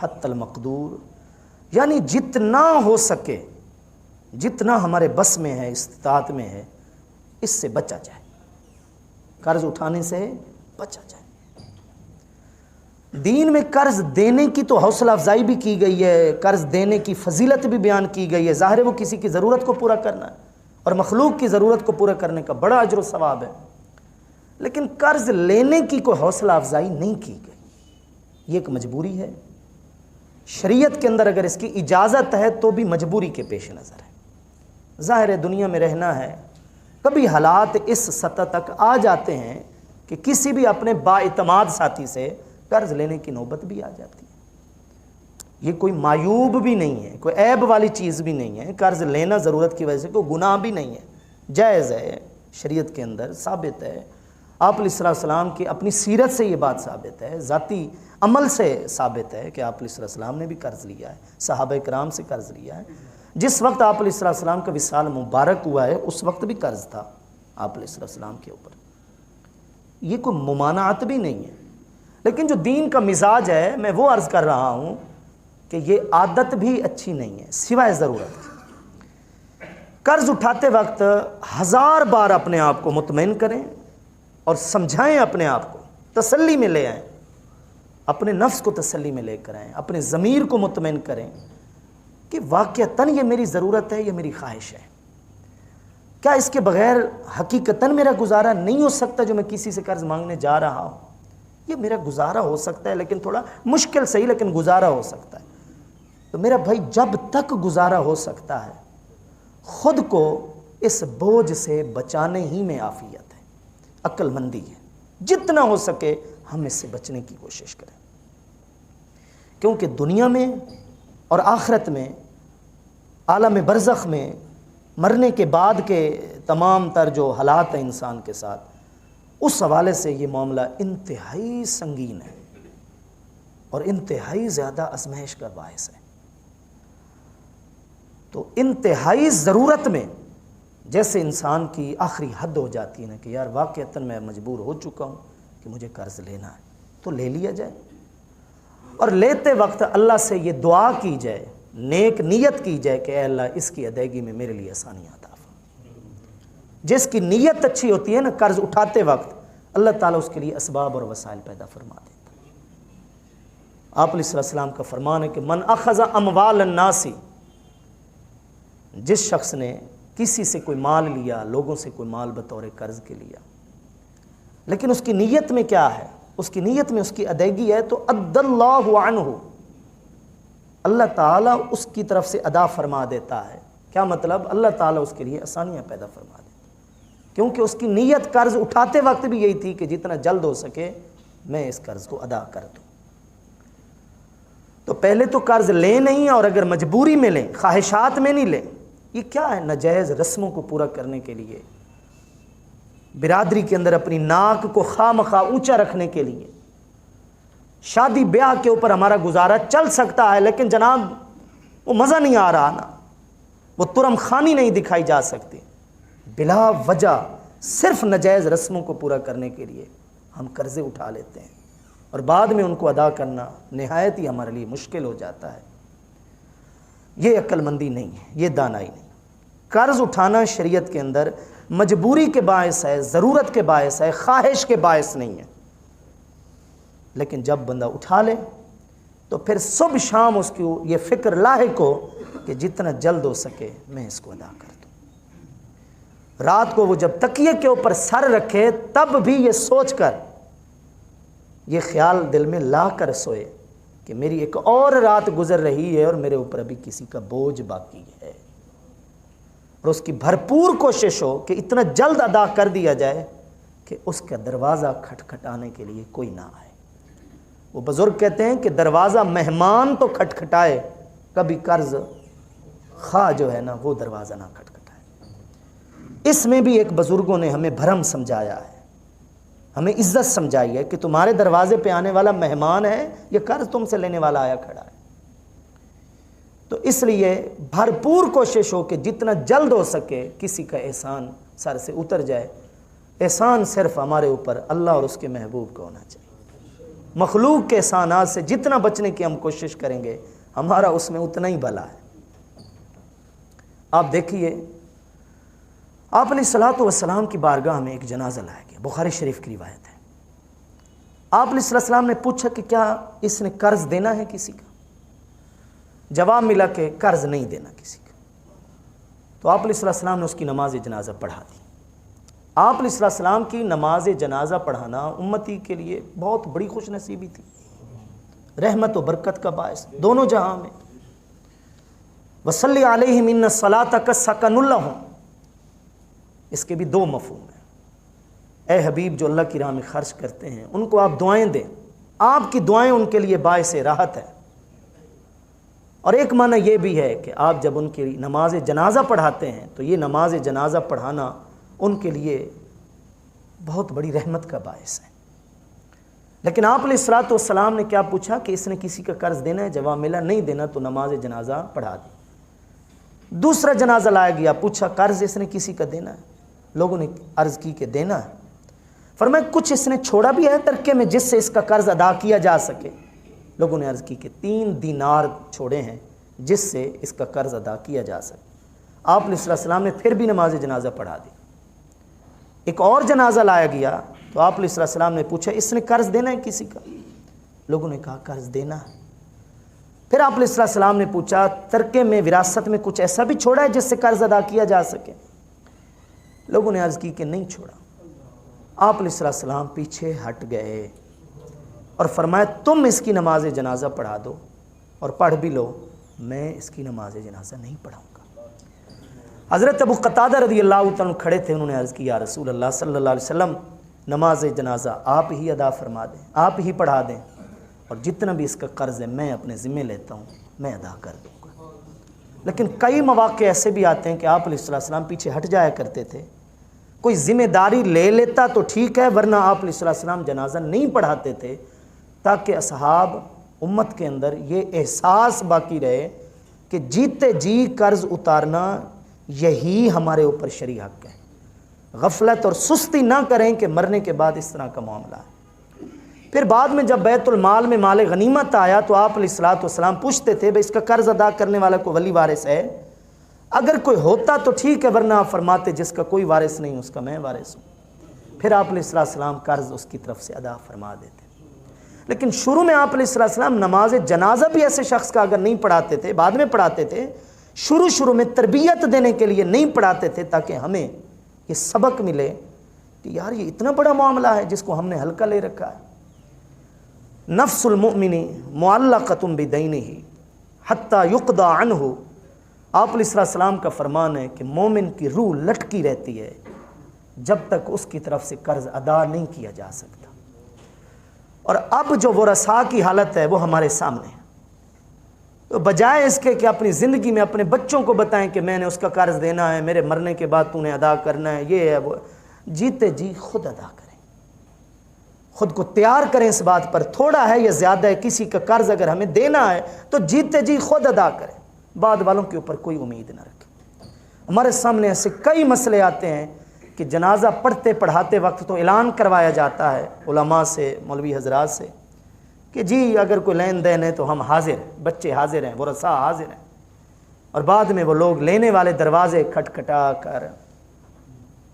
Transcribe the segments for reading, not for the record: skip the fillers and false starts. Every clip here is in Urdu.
حتی المقدور، یعنی جتنا ہو سکے، جتنا ہمارے بس میں ہے، استطاعت میں ہے، اس سے بچا جائے، قرض اٹھانے سے بچا جائے۔ دین میں قرض دینے کی تو حوصلہ افزائی بھی کی گئی ہے، قرض دینے کی فضیلت بھی بیان کی گئی ہے۔ ظاہر ہے وہ کسی کی ضرورت کو پورا کرنا ہے، اور مخلوق کی ضرورت کو پورا کرنے کا بڑا اجر و ثواب ہے، لیکن قرض لینے کی کوئی حوصلہ افزائی نہیں کی گئی۔ یہ ایک مجبوری ہے، شریعت کے اندر اگر اس کی اجازت ہے تو بھی مجبوری کے پیش نظر ہے۔ ظاہر ہے دنیا میں رہنا ہے، کبھی حالات اس سطح تک آ جاتے ہیں کہ کسی بھی اپنے بااعتماد ساتھی سے قرض لینے کی نوبت بھی آ جاتی ہے۔ یہ کوئی معیوب بھی نہیں ہے، کوئی عیب والی چیز بھی نہیں ہے، قرض لینا ضرورت کی وجہ سے کوئی گناہ بھی نہیں ہے، جائز ہے، شریعت کے اندر ثابت ہے۔ آپ علیہ السلام کی اپنی سیرت سے یہ بات ثابت ہے، ذاتی عمل سے ثابت ہے کہ آپ علیہ السلام نے بھی قرض لیا ہے، صحابہ کرام سے قرض لیا ہے۔ جس وقت آپ علیہ السلام کا وصال مبارک ہوا ہے اس وقت بھی قرض تھا آپ علیہ السلام کے اوپر، یہ کوئی ممانعت بھی نہیں ہے۔ لیکن جو دین کا مزاج ہے، میں وہ عرض کر رہا ہوں کہ یہ عادت بھی اچھی نہیں ہے سوائے ضرورت کی۔ قرض اٹھاتے وقت 1000 بار اپنے آپ کو مطمئن کریں اور سمجھائیں، اپنے آپ کو تسلی میں لے آئیں، اپنے نفس کو تسلی میں لے کر آئیں، اپنے ضمیر کو مطمئن کریں کہ واقعتاً یہ میری ضرورت ہے، یہ میری خواہش ہے، کیا اس کے بغیر حقیقتاً میرا گزارا نہیں ہو سکتا؟ جو میں کسی سے قرض مانگنے جا رہا ہوں، یہ میرا گزارا ہو سکتا ہے، لیکن تھوڑا مشکل صحیح، لیکن گزارا ہو سکتا ہے۔ تو میرا بھائی جب تک گزارا ہو سکتا ہے، خود کو اس بوجھ سے بچانے ہی میں عافیت ہے، عقل مندی ہے، جتنا ہو سکے ہم اس سے بچنے کی کوشش کریں، کیونکہ دنیا میں اور آخرت میں، عالم برزخ میں، مرنے کے بعد کے تمام تر جو حالات ہیں انسان کے ساتھ، اس حوالے سے یہ معاملہ انتہائی سنگین ہے اور انتہائی زیادہ آزمائش کا باعث ہے۔ تو انتہائی ضرورت میں جیسے انسان کی آخری حد ہو جاتی ہے نا کہ یار واقعتاً میں مجبور ہو چکا ہوں کہ مجھے قرض لینا ہے، تو لے لیا جائے، اور لیتے وقت اللہ سے یہ دعا کی جائے، نیک نیت کی جائے کہ اے اللہ اس کی ادائیگی میں میرے لیے آسانیاں عطا فرما۔ جس کی نیت اچھی ہوتی ہے نا قرض اٹھاتے وقت، اللہ تعالیٰ اس کے لیے اسباب اور وسائل پیدا فرما دیتا ہے۔ آپ علیہ السلام کا فرمان ہے کہ من اخذ اموال الناس، جس شخص نے کسی سے کوئی مال لیا، لوگوں سے کوئی مال بطور قرض کے لیا، لیکن اس کی نیت میں کیا ہے؟ اس کی نیت میں اس کی ادائیگی ہے، تو ادى اللہ عنہ، اللہ تعالیٰ اس کی طرف سے ادا فرما دیتا ہے۔ کیا مطلب؟ اللہ تعالیٰ اس کے لیے آسانیاں پیدا فرما دیتا ہے، کیونکہ اس کی نیت قرض اٹھاتے وقت بھی یہی تھی کہ جتنا جلد ہو سکے میں اس قرض کو ادا کر دوں۔ تو پہلے تو قرض لیں نہیں، اور اگر مجبوری میں لیں، خواہشات میں نہیں لیں۔ یہ کیا ہے؟ ناجائز رسموں کو پورا کرنے کے لیے، برادری کے اندر اپنی ناک کو خواہ مخواہ اونچا رکھنے کے لیے، شادی بیاہ کے اوپر ہمارا گزارا چل سکتا ہے، لیکن جناب وہ مزہ نہیں آ رہا نا، وہ ترم خانی نہیں دکھائی جا سکتی، بلا وجہ صرف ناجائز رسموں کو پورا کرنے کے لیے ہم قرضے اٹھا لیتے ہیں، اور بعد میں ان کو ادا کرنا نہایت ہی ہمارے لیے مشکل ہو جاتا ہے۔ یہ عقل مندی نہیں ہے، یہ دانائی نہیں۔ قرض اٹھانا شریعت کے اندر مجبوری کے باعث ہے، ضرورت کے باعث ہے، خواہش کے باعث نہیں ہے، لیکن جب بندہ اٹھا لے تو پھر صبح شام اس کی یہ فکر لاحق ہو کہ جتنا جلد ہو سکے میں اس کو ادا کر دوں۔ رات کو وہ جب تکیے کے اوپر سر رکھے تب بھی یہ سوچ کر، یہ خیال دل میں لا کر سوئے کہ میری ایک اور رات گزر رہی ہے اور میرے اوپر ابھی کسی کا بوجھ باقی ہے، اور اس کی بھرپور کوشش ہو کہ اتنا جلد ادا کر دیا جائے کہ اس کا دروازہ کھٹکھٹانے کے لیے کوئی نہ آئے۔ وہ بزرگ کہتے ہیں کہ دروازہ مہمان تو کھٹکھٹائے، کبھی قرض خواہ جو ہے نا وہ دروازہ نہ کھٹکھٹائے۔ اس میں بھی ایک بزرگوں نے ہمیں بھرم سمجھایا ہے، ہمیں عزت سمجھائی ہے کہ تمہارے دروازے پہ آنے والا مہمان ہے، یہ قرض تم سے لینے والا آیا کھڑا ہے۔ تو اس لیے بھرپور کوشش ہو کہ جتنا جلد ہو سکے کسی کا احسان سر سے اتر جائے۔ احسان صرف ہمارے اوپر اللہ اور اس کے محبوب کا ہونا چاہیے۔ مخلوق کے احسانات سے جتنا بچنے کی ہم کوشش کریں گے ہمارا اس میں اتنا ہی بھلا ہے۔ آپ دیکھیے آپ علیہ الصلوۃ والسلام کی بارگاہ میں ایک جنازہ لایا گیا، بخاری شریف کی روایت ہے۔ آپ علیہ السلام نے پوچھا کہ کیا اس نے قرض دینا ہے کسی کا؟ جواب ملا کہ قرض نہیں دینا کسی کا۔ تو آپ علیہ السلام نے اس کی نماز جنازہ پڑھا دی۔ آپ علیہ السلام کی نماز جنازہ پڑھانا امتی کے لیے بہت بڑی خوش نصیبی تھی، رحمت و برکت کا باعث دونوں جہاں میں۔ وصلی علیہم ان الصلاۃ سکن لہم، اس کے بھی دو مفہوم ہیں۔ اے حبیب جو اللہ کی راہ میں خرچ کرتے ہیں ان کو آپ دعائیں دیں، آپ کی دعائیں ان کے لیے باعث راحت ہے۔ اور ایک معنی یہ بھی ہے کہ آپ جب ان کی نماز جنازہ پڑھاتے ہیں تو یہ نماز جنازہ پڑھانا ان کے لیے بہت بڑی رحمت کا باعث ہے۔ لیکن آپ علیہ الصلوۃ والسلام نے کیا پوچھا کہ اس نے کسی کا قرض دینا ہے؟ جواب ملا نہیں دینا، تو نماز جنازہ پڑھا دی۔ دوسرا جنازہ لایا گیا، پوچھا قرض اس نے کسی کا دینا ہے؟ لوگوں نے عرض کی کہ دینا ہے۔ فرمایا کچھ اس نے چھوڑا بھی ہے ترکے میں جس سے اس کا قرض ادا کیا جا سکے؟ لوگوں نے عرض کی کہ 3 دینار چھوڑے ہیں جس سے اس کا قرض ادا کیا جا سکے۔ آپ علیہ السلام نے پھر بھی نماز جنازہ پڑھا دی۔ ایک اور جنازہ لایا گیا تو آپ علیہ السلام نے پوچھا اس نے قرض دینا ہے کسی کا؟ لوگوں نے کہا قرض دینا ہے۔ پھر آپ علیہ السلام نے پوچھا ترکے میں وراثت میں کچھ ایسا بھی چھوڑا ہے جس سے قرض ادا کیا جا سکے؟ لوگوں نے عرض کی کہ نہیں چھوڑا۔ آپ علیہ السلام پیچھے ہٹ گئے اور فرمایا تم اس کی نماز جنازہ پڑھا دو، اور پڑھ بھی لو، میں اس کی نماز جنازہ نہیں پڑھاؤں گا۔ حضرت ابو قتادہ رضی اللہ تعالیٰ کھڑے تھے، انہوں نے عرض کی یا رسول اللہ صلی اللہ علیہ وسلم نماز جنازہ آپ ہی ادا فرما دیں، آپ ہی پڑھا دیں، اور جتنا بھی اس کا قرض ہے میں اپنے ذمہ لیتا ہوں، میں ادا کر دوں گا۔ لیکن کئی مواقع ایسے بھی آتے ہیں کہ آپ علیہ السلام پیچھے ہٹ جایا کرتے تھے، کوئی ذمہ داری لے لیتا تو ٹھیک ہے، ورنہ آپ علیہ السلام جنازہ نہیں پڑھاتے تھے تاکہ اصحاب امت کے اندر یہ احساس باقی رہے کہ جیتے جی قرض اتارنا یہی ہمارے اوپر شرعی حق ہے۔ غفلت اور سستی نہ کریں کہ مرنے کے بعد اس طرح کا معاملہ ہے۔ پھر بعد میں جب بیت المال میں مال غنیمت آیا تو آپ علیہ السلام پوچھتے تھے بھئی اس کا قرض ادا کرنے والا کوئی ولی وارث ہے؟ اگر کوئی ہوتا تو ٹھیک ہے، ورنہ آپ فرماتے جس کا کوئی وارث نہیں اس کا میں وارث ہوں۔ پھر آپ علیہ السلام قرض اس کی طرف سے ادا فرما دیتے۔ لیکن شروع میں آپ علیہ السلام نماز جنازہ بھی ایسے شخص کا اگر نہیں پڑھاتے تھے، بعد میں پڑھاتے تھے، شروع میں تربیت دینے کے لیے نہیں پڑھاتے تھے تاکہ ہمیں یہ سبق ملے کہ یار یہ اتنا بڑا معاملہ ہے جس کو ہم نے ہلکا لے رکھا ہے۔ نفس المؤمن معلقۃ بدینہ حتی یقضی عنہ، آپ علیہ السلام کا فرمان ہے کہ مومن کی روح لٹکی رہتی ہے جب تک اس کی طرف سے قرض ادا نہیں کیا جا سکتا۔ اور اب جو ورثاء کی حالت ہے وہ ہمارے سامنے ہے، تو بجائے اس کے کہ اپنی زندگی میں اپنے بچوں کو بتائیں کہ میں نے اس کا قرض دینا ہے، میرے مرنے کے بعد تو نے ادا کرنا ہے، یہ ہے وہ، جیتے جی خود ادا کریں، خود کو تیار کریں اس بات پر، تھوڑا ہے یا زیادہ ہے، کسی کا قرض اگر ہمیں دینا ہے تو جیتے جی خود ادا کریں، بعد والوں کے اوپر کوئی امید نہ رکھیں۔ ہمارے سامنے ایسے کئی مسئلے آتے ہیں کہ جنازہ پڑھتے پڑھاتے وقت تو اعلان کروایا جاتا ہے علماء سے، مولوی حضرات سے کہ جی اگر کوئی لین دین ہے تو ہم حاضر ہیں، بچے حاضر ہیں، ورثاء حاضر ہیں، اور بعد میں وہ لوگ لینے والے دروازے کھٹکھٹا کر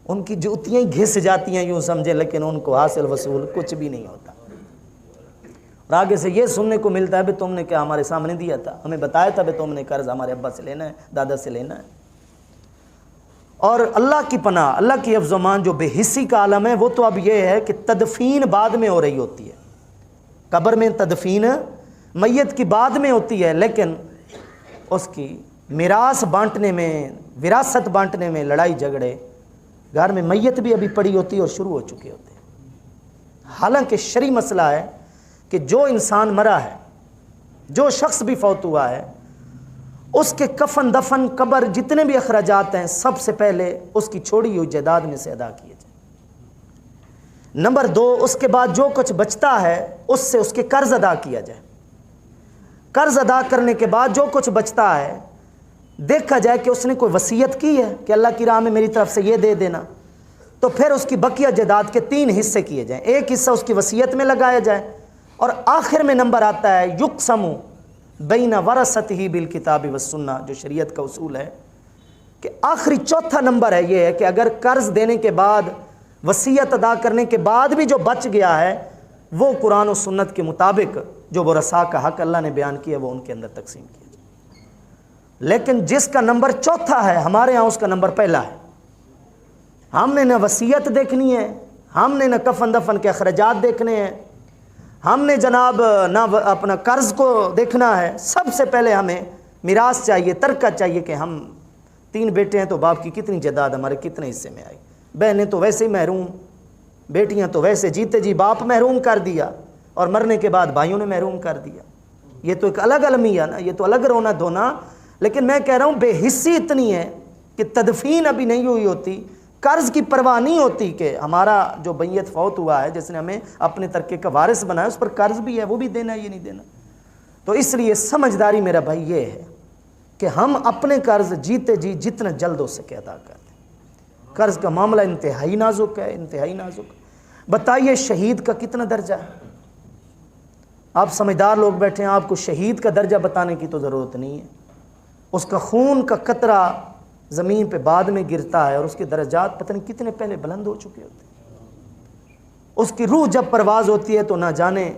ان کی جوتیاں گھس جاتی ہیں یوں سمجھے، لیکن ان کو حاصل وصول کچھ بھی نہیں ہوتا، اور آگے سے یہ سننے کو ملتا ہے بھی تم نے کیا ہمارے سامنے دیا تھا، ہمیں بتایا تھا بھی تم نے قرض ہمارے ابا سے لینا ہے، دادا سے لینا ہے۔ اور اللہ کی پناہ، اللہ کی حفظ و امان جو بے حسی کا عالم ہے وہ تو اب یہ ہے کہ تدفین بعد میں ہو رہی ہوتی ہے، قبر میں تدفین میت کی بعد میں ہوتی ہے، لیکن اس کی میراث بانٹنے میں، وراثت بانٹنے میں لڑائی جھگڑے، گھر میں میت بھی ابھی پڑی ہوتی ہے اور شروع ہو چکے ہوتے ہیں۔ حالانکہ شرعی مسئلہ ہے کہ جو انسان مرا ہے، جو شخص بھی فوت ہوا ہے، اس کے کفن دفن قبر جتنے بھی اخراجات ہیں سب سے پہلے اس کی چھوڑی ہوئی جائیداد میں سے ادا کیے جائیں۔ نمبر 2، اس کے بعد جو کچھ بچتا ہے اس سے اس کے قرض ادا کیا جائے۔ قرض ادا کرنے کے بعد جو کچھ بچتا ہے دیکھا جائے کہ اس نے کوئی وصیت کی ہے کہ اللہ کی راہ میں میری طرف سے یہ دے دینا، تو پھر اس کی بقیہ جائیداد کے 3 حصے کیے جائیں۔ ایک حصہ اس کی وصیت میں لگایا جائے، اور آخر میں نمبر آتا ہے یقسم بین ورثتہ بالکتاب والسنہ، جو شریعت کا اصول ہے کہ آخری چوتھا نمبر ہے یہ ہے کہ اگر قرض دینے کے بعد وصیت ادا کرنے کے بعد بھی جو بچ گیا ہے وہ قرآن و سنت کے مطابق جو ورثاء کا حق اللہ نے بیان کیا وہ ان کے اندر تقسیم کیا جائے۔ لیکن جس کا نمبر چوتھا ہے ہمارے ہاں اس کا نمبر پہلا ہے۔ ہم نے نہ وصیت دیکھنی ہے، ہم نے نہ کفن دفن کے اخراجات دیکھنے ہیں، ہم نے جناب نہ اپنا قرض کو دیکھنا ہے، سب سے پہلے ہمیں میراث چاہیے، ترکہ چاہیے کہ ہم 3 بیٹے ہیں تو باپ کی کتنی جائیداد ہمارے کتنے حصے میں آئی، بہنیں تو ویسے ہی محروم، بیٹیاں تو ویسے جیتے جی باپ محروم کر دیا اور مرنے کے بعد بھائیوں نے محروم کر دیا۔ یہ تو ایک الگ المیہ نا، یہ تو الگ رونا دھونا۔ لیکن میں کہہ رہا ہوں بے حسی اتنی ہے کہ تدفین ابھی نہیں ہوئی ہوتی، قرض کی پرواہ نہیں ہوتی کہ ہمارا جو میت فوت ہوا ہے جس نے ہمیں اپنے ترکے کا وارث بنایا اس پر قرض بھی ہے، وہ بھی دینا ہے، یہ نہیں دینا۔ تو اس لیے سمجھداری میرا بھائی یہ ہے کہ ہم اپنے قرض جیتے جی جتنا جلد ہو سکے ادا کر دیں۔ قرض کا معاملہ انتہائی نازک ہے، انتہائی نازک۔ بتائیے شہید کا کتنا درجہ ہے؟ آپ سمجھدار لوگ بیٹھے ہیں، آپ کو شہید کا درجہ بتانے کی تو ضرورت نہیں ہے۔ اس کا خون کا قطرہ زمین پہ بعد میں گرتا ہے اور اس کے درجات پتہ نہیں کتنے پہلے بلند ہو چکے ہوتے ہیں۔ اس کی روح جب پرواز ہوتی ہے تو نہ جانے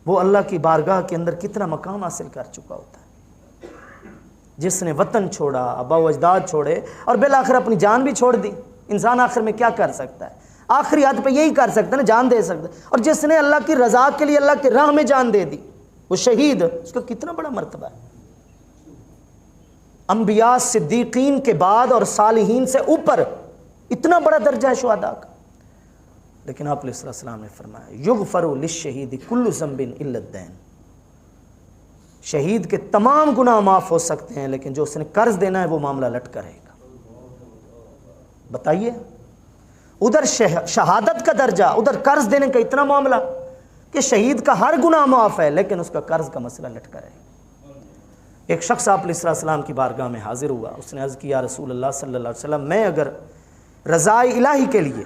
وہ اللہ کی بارگاہ کے اندر کتنا مقام حاصل کر چکا ہوتا ہے۔ جس نے وطن چھوڑا، آبا و اجداد چھوڑے اور بالآخر اپنی جان بھی چھوڑ دی، انسان آخر میں کیا کر سکتا ہے؟ آخری حد پہ یہی کر سکتا ہے نا، جان دے سکتا ہے۔ اور جس نے اللہ کی رضا کے لیے اللہ کی راہ میں جان دے دی وہ شہید، اس کا کتنا بڑا مرتبہ ہے۔ انبیاء صدیقین کے بعد اور صالحین سے اوپر اتنا بڑا درجہ ہے شہداء کا۔ لیکن آپ علیہ السلام نے فرمایا یغفر للشہید کل ذنب الا الدین، شہید کے تمام گناہ معاف ہو سکتے ہیں لیکن جو اس نے قرض دینا ہے وہ معاملہ لٹکا رہے گا۔ بتائیے ادھر شہادت کا درجہ، ادھر قرض دینے کا اتنا معاملہ کہ شہید کا ہر گناہ معاف ہے لیکن اس کا قرض کا مسئلہ لٹکا رہے گا۔ ایک شخص آپ علیہ السلام کی بارگاہ میں حاضر ہوا، اس نے عرض کیا رسول اللہ صلی اللہ علیہ وسلم میں اگر رضائے الہی کے لیے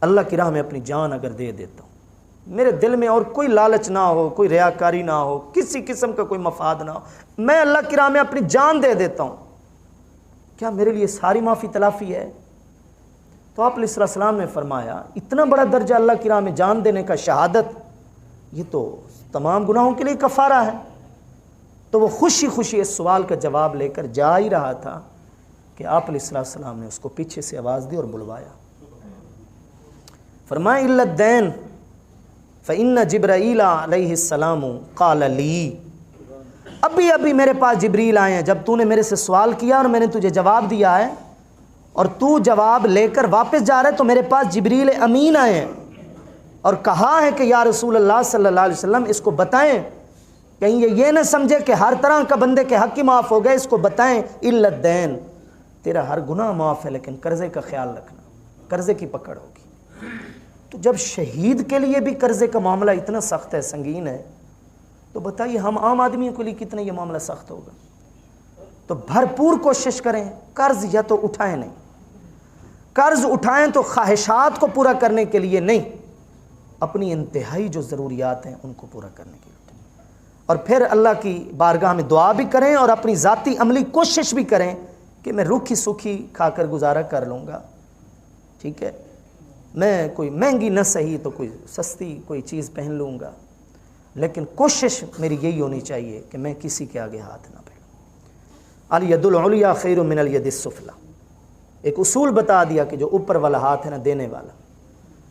اللہ کی راہ میں اپنی جان اگر دے دیتا ہوں، میرے دل میں اور کوئی لالچ نہ ہو، کوئی ریاکاری نہ ہو، کسی قسم کا کوئی مفاد نہ ہو، میں اللہ کی راہ میں اپنی جان دے دیتا ہوں، کیا میرے لیے ساری معافی تلافی ہے؟ تو آپ علیہ السلام نے فرمایا اتنا بڑا درجہ اللہ کی راہ میں جان دینے کا، شہادت، یہ تو تمام گناہوں کے لیے کفارہ ہے۔ تو وہ خوشی خوشی اس سوال کا جواب لے کر جا ہی رہا تھا کہ آپ علیہ السلام نے اس کو پیچھے سے آواز دی اور بلوایا، فرمایا الا الدین فإن جبرائیل علیہ السلام قال لی، ابھی میرے پاس جبریل آئے ہیں، جب تو نے میرے سے سوال کیا اور میں نے تجھے جواب دیا ہے اور تو جواب لے کر واپس جا رہا ہے تو میرے پاس جبریل امین آئے ہیں اور کہا ہے کہ یا رسول اللہ صلی اللہ علیہ وسلم اس کو بتائیں، کہیں یہ نہ سمجھے کہ ہر طرح کا بندے کے حق کی معاف ہو گئے، اس کو بتائیں الا الدین، تیرا ہر گناہ معاف ہے لیکن قرضے کا خیال رکھنا، قرضے کی پکڑ ہوگی۔ تو جب شہید کے لیے بھی قرضے کا معاملہ اتنا سخت ہے، سنگین ہے، تو بتائیے ہم عام آدمیوں کے لیے کتنا یہ معاملہ سخت ہوگا۔ تو بھرپور کوشش کریں، قرض یا تو اٹھائیں نہیں، قرض اٹھائیں تو خواہشات کو پورا کرنے کے لیے نہیں، اپنی انتہائی جو ضروریات ہیں ان کو پورا کرنے کے لیے، اور پھر اللہ کی بارگاہ میں دعا بھی کریں اور اپنی ذاتی عملی کوشش بھی کریں کہ میں روکھی سوکھی کھا کر گزارا کر لوں گا، ٹھیک ہے، میں کوئی مہنگی نہ صحیح تو کوئی سستی کوئی چیز پہن لوں گا، لیکن کوشش میری یہی ہونی چاہیے کہ میں کسی کے آگے ہاتھ نہ پھیلاؤں۔ الید العلیٰ خیر من الید السفلیٰ، ایک اصول بتا دیا کہ جو اوپر والا ہاتھ ہے نا دینے والا،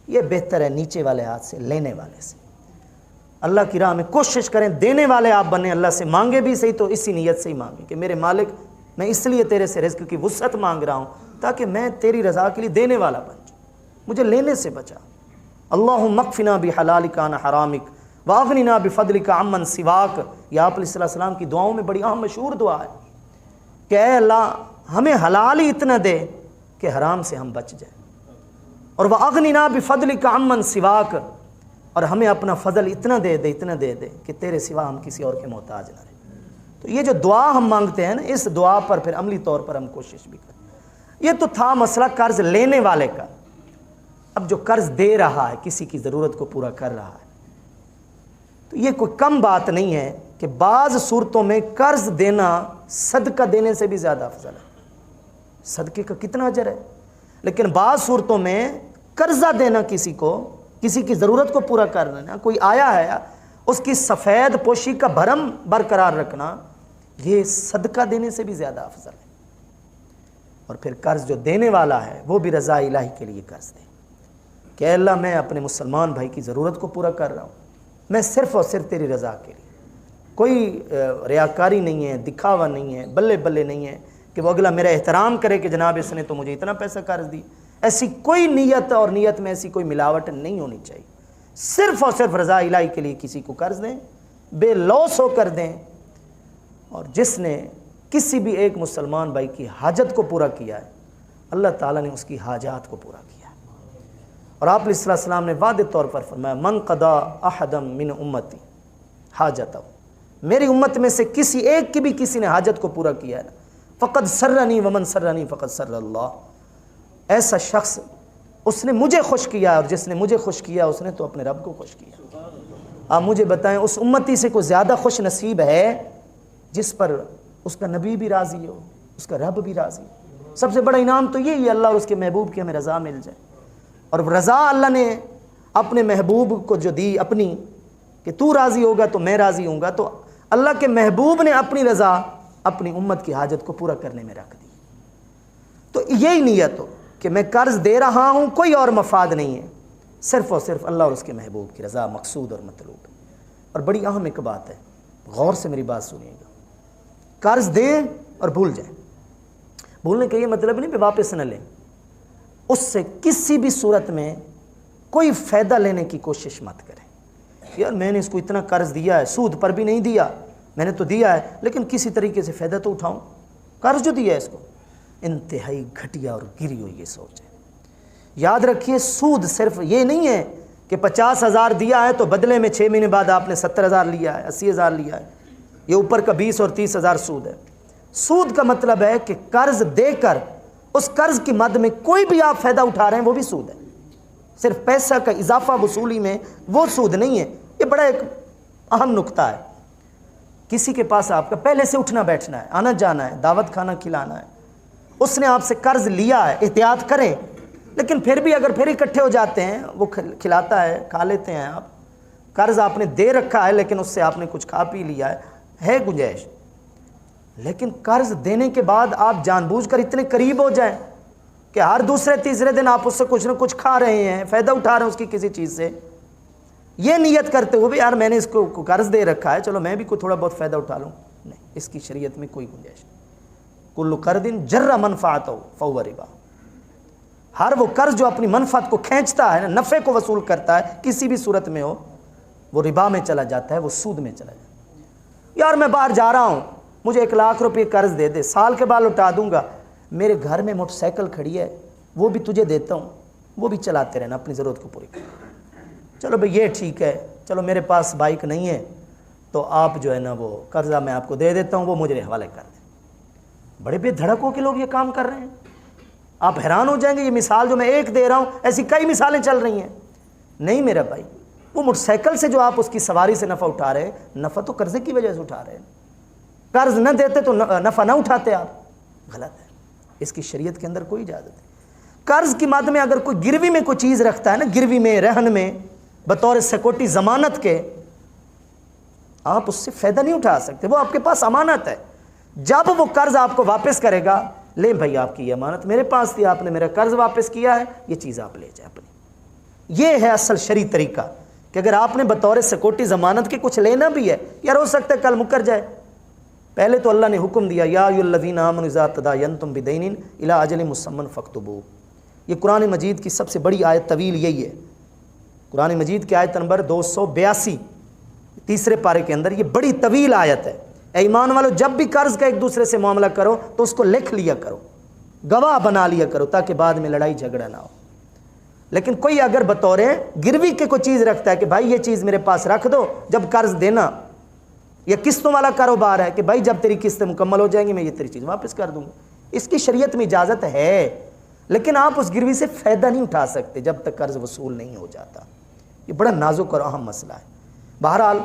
یہ بہتر ہے نیچے والے ہاتھ سے، لینے والے سے۔ اللہ کی راہ میں کوشش کریں دینے والے آپ بنیں، اللہ سے مانگے بھی صحیح تو اسی نیت سے ہی مانگیں کہ میرے مالک میں اس لیے تیرے سے رزق کی وسعت مانگ رہا ہوں تاکہ میں تیری رضا کے لیے دینے والا بن جاؤں، مجھے لینے سے بچا۔ اللہم اکفنا بحلالک عن حرامک واغننا بفضلک عمن سواک، یہ آپ علیہ السلام کی دعاؤں میں بڑی اہم مشہور دعا ہے کہ اے اللہ ہمیں حلال ہی اتنا دے کہ حرام سے ہم بچ جائیں، اور واغننا بفضلک عمن سواک، اور ہمیں اپنا فضل اتنا دے دے کہ تیرے سوا ہم کسی اور کے محتاج نہ رہیں۔ تو یہ جو دعا ہم مانگتے ہیں نا، اس دعا پر پھر عملی طور پر ہم کوشش بھی کریں۔ یہ تو تھا مسئلہ قرض لینے والے کا۔ اب جو قرض دے رہا ہے، کسی کی ضرورت کو پورا کر رہا ہے، تو یہ کوئی کم بات نہیں ہے کہ بعض صورتوں میں قرض دینا صدقہ دینے سے بھی زیادہ افضل ہے. صدقے کا کتنا اجر ہے. لیکن بعض صورتوں میں قرضہ دینا کسی کو، کسی کی ضرورت کو پورا کر لینا، کوئی آیا ہے اس کی سفید پوشی کا بھرم برقرار رکھنا، یہ صدقہ دینے سے بھی زیادہ افضل ہے. اور پھر قرض جو دینے والا ہے وہ بھی رضا الہی کے لیے قرض دے کہ اے اللہ میں اپنے مسلمان بھائی کی ضرورت کو پورا کر رہا ہوں، میں صرف اور صرف تیری رضا کے لیے. کوئی ریاکاری نہیں ہے، دکھاوا نہیں ہے، بلے بلے نہیں ہے کہ وہ اگلا میرا احترام کرے کہ جناب اس نے تو مجھے اتنا پیسہ قرض دی. ایسی کوئی نیت، اور نیت میں ایسی کوئی ملاوٹ نہیں ہونی چاہیے. صرف اور صرف رضا الہی کے لیے کسی کو قرض دیں، بے لوث ہو کر دیں. اور جس نے کسی بھی ایک مسلمان بھائی کی حاجت کو پورا کیا ہے، اللہ تعالیٰ نے اس کی حاجات کو پورا کیا ہے. اور آپ علیہ السلام نے واضح طور پر فرمایا من قضا احدا من امتی حاجتہ، میری امت میں سے کسی ایک کی بھی کسی نے حاجت کو پورا کیا ہے فقد سرنی ومن سرنی فقد سر اللہ، ایسا شخص اس نے مجھے خوش کیا، اور جس نے مجھے خوش کیا اس نے تو اپنے رب کو خوش کیا. آپ مجھے بتائیں اس امتی سے کوئی زیادہ خوش نصیب ہے جس پر اس کا نبی بھی راضی ہو، اس کا رب بھی راضی ہو؟ سب سے بڑا انعام تو یہی ہے اللہ اور اس کے محبوب کی ہمیں رضا مل جائے. اور رضا اللہ نے اپنے محبوب کو جو دی اپنی، کہ تو راضی ہوگا تو میں راضی ہوں گا، تو اللہ کے محبوب نے اپنی رضا اپنی امت کی حاجت کو پورا کرنے میں رکھ دی. تو یہی نیت ہو کہ میں قرض دے رہا ہوں، کوئی اور مفاد نہیں ہے، صرف اور صرف اللہ اور اس کے محبوب کی رضا مقصود اور مطلوب. اور بڑی اہم ایک بات ہے، غور سے میری بات سنیے گا. قرض دیں اور بھول جائیں. بھولنے کا یہ مطلب نہیں کہ واپس نہ لیں، اس سے کسی بھی صورت میں کوئی فائدہ لینے کی کوشش مت کریں. یار میں نے اس کو اتنا قرض دیا ہے، سود پر بھی نہیں دیا، میں نے تو دیا ہے لیکن کسی طریقے سے فائدہ تو اٹھاؤں. قرض جو دیا ہے اس کو، انتہائی گھٹیا اور گری ہوئی یہ سوچ ہے. یاد رکھیے سود صرف یہ نہیں ہے کہ 50,000 دیا ہے تو بدلے میں 6 مہینے بعد آپ نے 70,000 لیا ہے، 80,000 لیا ہے. یہ اوپر کا 20 اور 30,000 سود ہے. سود کا مطلب ہے کہ قرض دے کر اس قرض کی مد میں کوئی بھی آپ فائدہ اٹھا رہے ہیں وہ بھی سود ہے. صرف پیسہ کا اضافہ وصولی میں وہ سود نہیں ہے. یہ بڑا ایک اہم نقطہ ہے. کسی کے پاس آپ کا پہلے سے اٹھنا بیٹھنا ہے، آنا جانا ہے، دعوت کھانا کھلانا ہے، اس نے آپ سے قرض لیا ہے، احتیاط کریں. لیکن پھر بھی اگر پھر اکٹھے ہو جاتے ہیں، وہ کھلاتا ہے، کھا لیتے ہیں. آپ قرض آپ نے دے رکھا ہے لیکن اس سے آپ نے کچھ کھا پی لیا ہے گنجائش. لیکن قرض دینے کے بعد آپ جان بوجھ کر اتنے قریب ہو جائیں کہ ہر دوسرے تیسرے دن آپ اس سے کچھ نہ کچھ کھا رہے ہیں، فائدہ اٹھا رہے ہیں اس کی کسی چیز سے، یہ نیت کرتے ہوئے یار میں نے اس کو قرض دے رکھا ہے چلو میں بھی کوئی تھوڑا بہت فائدہ اٹھا لوں. نہیں، اس کی شریعت میں کوئی گنجائش نہیں. کل قرض جر منفعتہ فہو ربا، ہر وہ قرض جو اپنی منفعت کو کھینچتا ہے، نفع کو وصول کرتا ہے کسی بھی صورت میں ہو، وہ ربا میں چلا جاتا ہے، وہ سود میں چلا جاتا ہے. یار میں باہر جا رہا ہوں، مجھے 1,00,000 روپے قرض دے دے، سال کے بعد لوٹا دوں گا. میرے گھر میں موٹر سائیکل کھڑی ہے وہ بھی تجھے دیتا ہوں، وہ بھی چلاتے رہنا، اپنی ضرورت کو پوری کرنا. چلو بھئی یہ ٹھیک ہے، چلو میرے پاس بائک نہیں ہے تو آپ جو ہے نا وہ قرضہ میں آپ کو دے دیتا ہوں، وہ مجھے حوالے کر دیں. بڑے بے دھڑکوں کے لوگ یہ کام کر رہے ہیں. آپ حیران ہو جائیں گے. یہ مثال جو میں ایک دے رہا ہوں ایسی کئی مثالیں چل رہی ہیں. نہیں میرا بھائی، وہ موٹر سائیکل سے جو آپ اس کی سواری سے نفع اٹھا رہے ہیں، نفع تو قرضے کی وجہ سے اٹھا رہے ہیں. قرض نہ دیتے تو نفع نہ اٹھاتے آپ. غلط ہے، اس کی شریعت کے اندر کوئی اجازت نہیں. قرض کی مد میں اگر کوئی گروی میں کوئی چیز رکھتا ہے نا، گروی میں، رہن میں، بطور سیکورٹی ضمانت کے، آپ اس سے فائدہ نہیں اٹھا سکتے، وہ آپ کے پاس امانت ہے. جب وہ قرض آپ کو واپس کرے گا، لے بھائی آپ کی یہ امانت میرے پاس تھی، آپ نے میرا قرض واپس کیا ہے، یہ چیز آپ لے جائیں اپنی. یہ ہے اصل شرعی طریقہ کہ اگر آپ نے بطور سیکورٹی ضمانت کے کچھ لینا بھی ہے، یار ہو سکتا ہے کل مکر جائے. پہلے تو اللہ نے حکم دیا یا ایھا الذین آمنوا اذا تداینتم بدین الی اجل مسمى فاکتبوہ. یہ قرآن مجید کی سب سے بڑی آیت طویل یہی ہے. قرآن مجید کی آیت نمبر 282 تیسرے پارے کے اندر یہ بڑی طویل آیت ہے. اے ایمان والو، جب بھی قرض کا ایک دوسرے سے معاملہ کرو تو اس کو لکھ لیا کرو، گواہ بنا لیا کرو تاکہ بعد میں لڑائی جھگڑا نہ ہو. لیکن کوئی اگر بطور گروی کے کوئی چیز رکھتا ہے کہ بھائی یہ چیز میرے پاس رکھ دو جب قرض دینا، یا قسطوں والا کاروبار ہے کہ بھائی جب تیری قسطیں مکمل ہو جائیں گی میں یہ تیری چیز واپس کر دوں گا، اس کی شریعت میں اجازت ہے. لیکن آپ اس گروی سے فائدہ نہیں اٹھا سکتے جب تک قرض وصول نہیں ہو جاتا. یہ بڑا نازک اور اہم مسئلہ ہے. بہرحال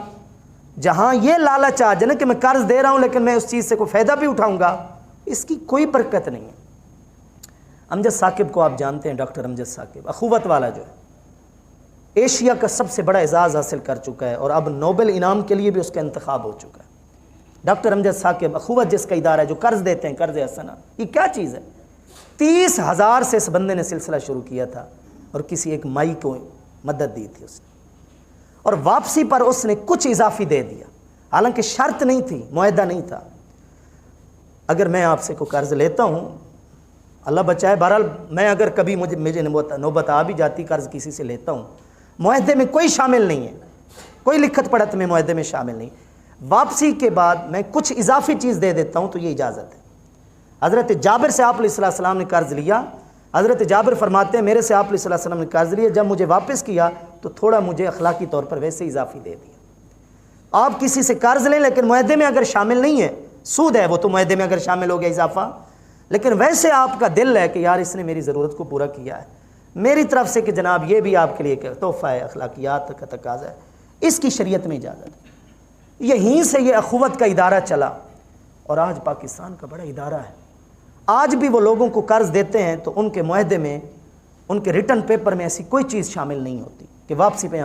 جہاں یہ لالچ آ جائے نا کہ میں قرض دے رہا ہوں لیکن میں اس چیز سے کوئی فائدہ بھی اٹھاؤں گا، اس کی کوئی برکت نہیں ہے۔ امجد ثاقب کو آپ جانتے ہیں، ڈاکٹر امجد ثاقب، اخوت والا جو ہے، ایشیا کا سب سے بڑا اعزاز حاصل کر چکا ہے اور اب نوبل انعام کے لیے بھی اس کا انتخاب ہو چکا ہے۔ ڈاکٹر امجد ثاقب، اخوت جس کا ادارہ ہے، جو قرض دیتے ہیں، قرض حسنہ، یہ کیا چیز ہے؟ 30,000 سے اس بندے نے سلسلہ شروع کیا تھا اور کسی ایک مائی کو مدد دی تھی اس نے، اور واپسی پر اس نے کچھ اضافی دے دیا، حالانکہ شرط نہیں تھی، معاہدہ نہیں تھا۔ اگر میں آپ سے کوئی قرض لیتا ہوں، اللہ بچائے، بہرحال میں اگر کبھی مجھے نوبت آ بھی جاتی قرض کسی سے لیتا ہوں، معاہدے میں کوئی شامل نہیں ہے، کوئی لکھت پڑھت میں معاہدے میں شامل نہیں، واپسی کے بعد میں کچھ اضافی چیز دے دیتا ہوں تو یہ اجازت ہے۔ حضرت جابر سے آپ علیہ السلام نے قرض لیا، حضرت جابر فرماتے ہیں میرے سے آپ علیہ السلام نے قرض لیا، جب مجھے واپس کیا تو تھوڑا مجھے اخلاقی طور پر ویسے اضافی دے دیا۔ آپ کسی سے قرض لیں لیکن معاہدے میں اگر شامل نہیں ہے، سود ہے وہ تو معاہدے میں اگر شامل ہو گیا اضافہ، لیکن ویسے آپ کا دل ہے کہ یار اس نے میری ضرورت کو پورا کیا ہے، میری طرف سے کہ جناب یہ بھی آپ کے لیے ایک تحفہ ہے، اخلاقیات کا تقاضا ہے، اس کی شریعت میں اجازت ہے۔ یہیں سے یہ اخوت کا ادارہ چلا اور آج پاکستان کا بڑا ادارہ ہے۔ آج بھی وہ لوگوں کو قرض دیتے ہیں تو ان کے معاہدے میں، ان کے ریٹن پیپر میں ایسی کوئی چیز شامل نہیں ہوتی کہ واپسی پہ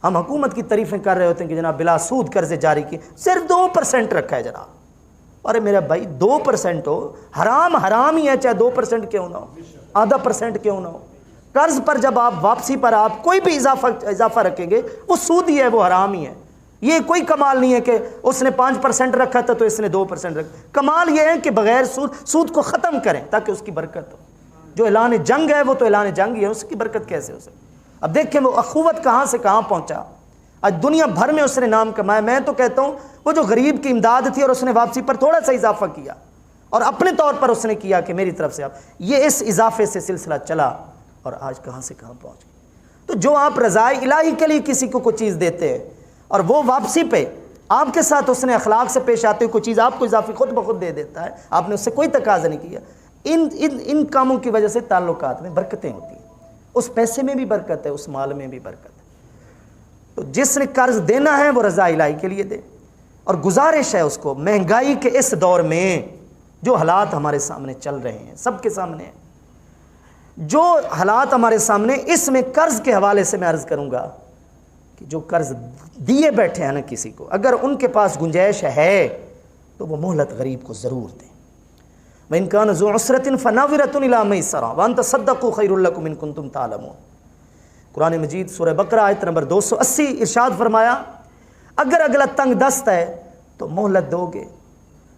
ہم حکومت کی تعریفیں کر رہے ہوتے ہیں کہ جناب بلا سود قرضے جاری کی، صرف 2% رکھا ہے جناب۔ ارے میرا بھائی 2% ہو، حرام حرام ہی ہے، چاہے 2% کیوں نہ ہو، آدھا % کیوں نہ ہو۔ قرض پر جب آپ واپسی پر آپ کوئی بھی اضافہ رکھیں گے وہ سود ہی ہے، وہ حرام ہی ہے۔ یہ کوئی کمال نہیں ہے کہ اس نے 5% رکھا تھا تو اس نے 2% رکھا، کمال یہ ہے کہ بغیر سود کو ختم کریں تاکہ اس کی برکت ہو۔ جو اعلان جنگ ہے وہ تو اعلان جنگ ہی ہے، اس کی برکت کیسے ہو سکتی؟ اب دیکھیں وہ اخوت کہاں سے کہاں پہنچا، آج دنیا بھر میں اس نے نام کمایا۔ میں تو کہتا ہوں وہ جو غریب کی امداد تھی اور اس نے واپسی پر تھوڑا سا اضافہ کیا اور اپنے طور پر اس نے کیا کہ میری طرف سے آپ، یہ اس اضافے سے سلسلہ چلا اور آج کہاں سے کہاں پہنچ گئے۔ تو جو آپ رضائے الہی کے لیے کسی کو کوئی چیز دیتے ہیں اور وہ واپسی پہ آپ کے ساتھ اس نے اخلاق سے پیش آتے ہوئے کوئی چیز آپ کو اضافی خود بخود دے دیتا ہے، آپ نے اس سے کوئی تقاضا نہیں کیا، ان کاموں کی وجہ سے تعلقات میں برکتیں ہوتی ہیں، اس پیسے میں بھی برکت ہے، اس مال میں بھی برکت ہے۔ تو جس نے قرض دینا ہے وہ رضا الہی کے لیے دے، اور گزارش ہے اس کو مہنگائی کے اس دور میں جو حالات ہمارے سامنے چل رہے ہیں، سب کے سامنے ہیں، جو حالات ہمارے سامنے، اس میں قرض کے حوالے سے میں عرض کروں گا کہ جو قرض دیے بیٹھے ہیں نا کسی کو، اگر ان کے پاس گنجائش ہے تو وہ مہلت غریب کو ضرور دیں۔ وَإِن كَانَ ذُو عُسْرَةٍ فَنَاظِرَةٌ إِلَىٰ مَيْسَرَةٍ وَأَن تَصَدَّقُوا خَيْرٌ لَكُمْ إِن كُنتُمْ تَعْلَمُونَ۔ قرآن مجید سورہ بقرہ آیت نمبر 280 ارشاد فرمایا اگر اگلا تنگ دست ہے تو مہلت دو گے،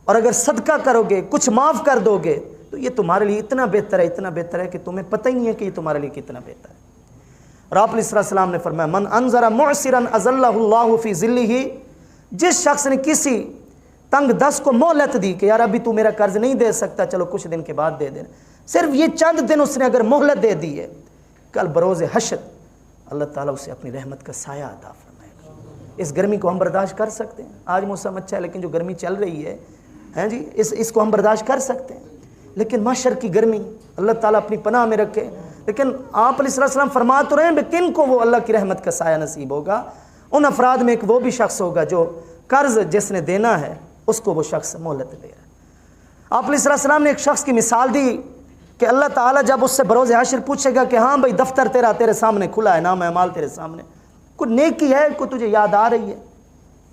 اور اگر صدقہ کرو گے، کچھ معاف کر دو گے تو یہ تمہارے لیے اتنا بہتر ہے، اتنا بہتر ہے کہ تمہیں پتہ ہی نہیں ہے کہ یہ تمہارے لیے کتنا بہتر ہے۔ اور آپ علیہ السلام نے فرمایا من انظر معسرا اذلہ اللہ فی ظلہ، جس شخص نے کسی تنگ دست کو مہلت دی کہ یار ابھی تو میرا قرض نہیں دے سکتا، چلو کچھ دن کے بعد دے دینا، صرف یہ چند دن اس نے اگر مہلت دے دی ہے، کل بروز حشر اللہ تعالیٰ اسے اپنی رحمت کا سایہ عطا فرمائے گا۔ اس گرمی کو ہم برداشت کر سکتے ہیں، آج موسم اچھا ہے لیکن جو گرمی چل رہی ہے ہیں جی، اس کو ہم برداشت کر سکتے ہیں، لیکن محشر کی گرمی اللہ تعالیٰ اپنی پناہ میں رکھے۔ لیکن آپ علیہ السلام فرما تو رہے ہیں کن کو وہ اللہ کی رحمت کا سایہ نصیب ہوگا؟ ان افراد میں ایک وہ بھی شخص ہوگا جو قرض جس نے دینا ہے اس کو وہ شخص مہلت دے رہا ہے۔ آپ علیہ السلام نے ایک شخص کی مثال دی کہ اللہ تعالیٰ جب اس سے بروز حشر پوچھے گا کہ ہاں بھائی دفتر تیرے سامنے کھلا ہے، نام اعمال تیرے سامنے، کوئی نیکی ہے، کوئی تجھے یاد آ رہی ہے،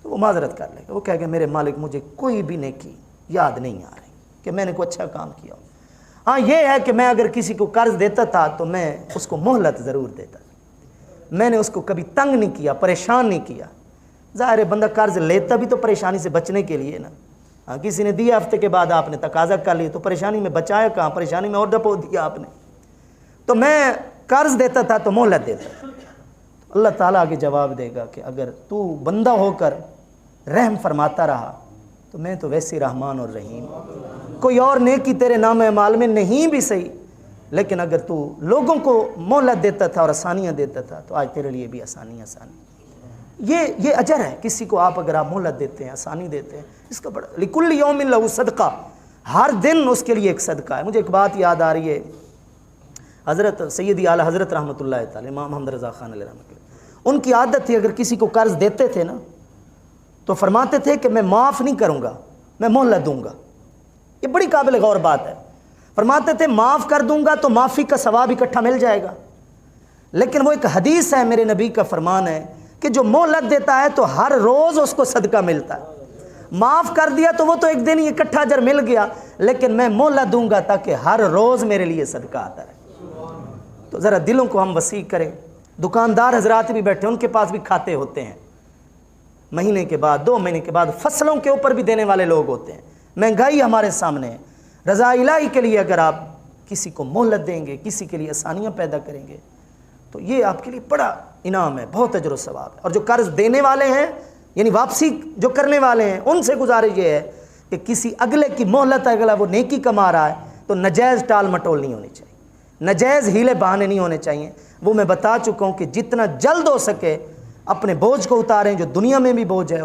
تو وہ معذرت کر لے گا، وہ کہے گا میرے مالک مجھے کوئی بھی نیکی یاد نہیں آ رہی کہ میں نے کوئی اچھا کام کیا ہو۔ ہاں یہ ہے کہ میں اگر کسی کو قرض دیتا تھا تو میں اس کو مہلت ضرور دیتا تھا، میں نے اس کو کبھی تنگ نہیں کیا، پریشان نہیں کیا۔ ظاہر ہے بندہ قرض لیتا بھی تو پریشانی سے بچنے کے لیے نا، ہاں کسی نے دیا ہفتے کے بعد آپ نے تقاضا کر لی تو پریشانی میں بچایا کہاں، پریشانی میں اور ڈپو دیا آپ نے۔ تو میں قرض دیتا تھا تو مہلت دیتا تھا، اللہ تعالیٰ آگے جواب دے گا کہ اگر تو بندہ ہو کر رحم فرماتا رہا تو میں تو ویسے رحمان اور رحیم، کوئی اور نیکی تیرے نام اعمال میں نہیں بھی صحیح، لیکن اگر تو لوگوں کو مہلت دیتا تھا اور آسانیاں دیتا تھا تو آج تیرے لیے بھی آسانی۔ یہ اجر ہے، کسی کو آپ اگر آپ مہلت دیتے ہیں، آسانی دیتے ہیں، اس کا بڑا لکل یوم لہ صدقہ، ہر دن اس کے لیے ایک صدقہ ہے۔ مجھے ایک بات یاد آ رہی ہے، حضرت سیدی اعلیٰ حضرت رحمۃ اللہ تعالی امام محمد رضا خان علیہ رحمۃ اللہ، ان کی عادت تھی اگر کسی کو قرض دیتے تھے نا تو فرماتے تھے کہ میں معاف نہیں کروں گا، میں مہلت دوں گا۔ یہ بڑی قابل غور بات ہے۔ فرماتے تھے معاف کر دوں گا تو معافی کا ثواب اکٹھا مل جائے گا، لیکن وہ ایک حدیث ہے، میرے نبی کا فرمان ہے کہ جو مہلت دیتا ہے تو ہر روز اس کو صدقہ ملتا ہے۔ معاف کر دیا تو وہ تو ایک دن ہی اکٹھا اجر مل گیا، لیکن میں مہلت دوں گا تاکہ ہر روز میرے لیے صدقہ آتا رہے۔ تو ذرا دلوں کو ہم وسیع کریں۔ دکاندار حضرات بھی بیٹھے، ان کے پاس بھی کھاتے ہوتے ہیں، مہینے کے بعد 2 مہینے کے بعد فصلوں کے اوپر بھی دینے والے لوگ ہوتے ہیں۔ مہنگائی ہمارے سامنے ہے، رضا الہی کے لیے اگر آپ کسی کو مہلت دیں گے، کسی کے لیے آسانیاں پیدا کریں گے تو یہ آپ کے لیے بڑا انعام ہے، بہت اجر و ثواب ہے۔ اور جو قرض دینے والے ہیں، یعنی واپسی جو کرنے والے ہیں، ان سے گزارش یہ ہے کہ کسی اگلے کی مہلت، اگلا وہ نیکی کما رہا ہے تو نجائز ٹال مٹول نہیں ہونی چاہیے، نجائز ہیلے بہانے نہیں ہونے چاہیے۔ وہ میں بتا چکا ہوں کہ جتنا جلد ہو سکے اپنے بوجھ کو اتاریں، جو دنیا میں بھی بوجھ ہے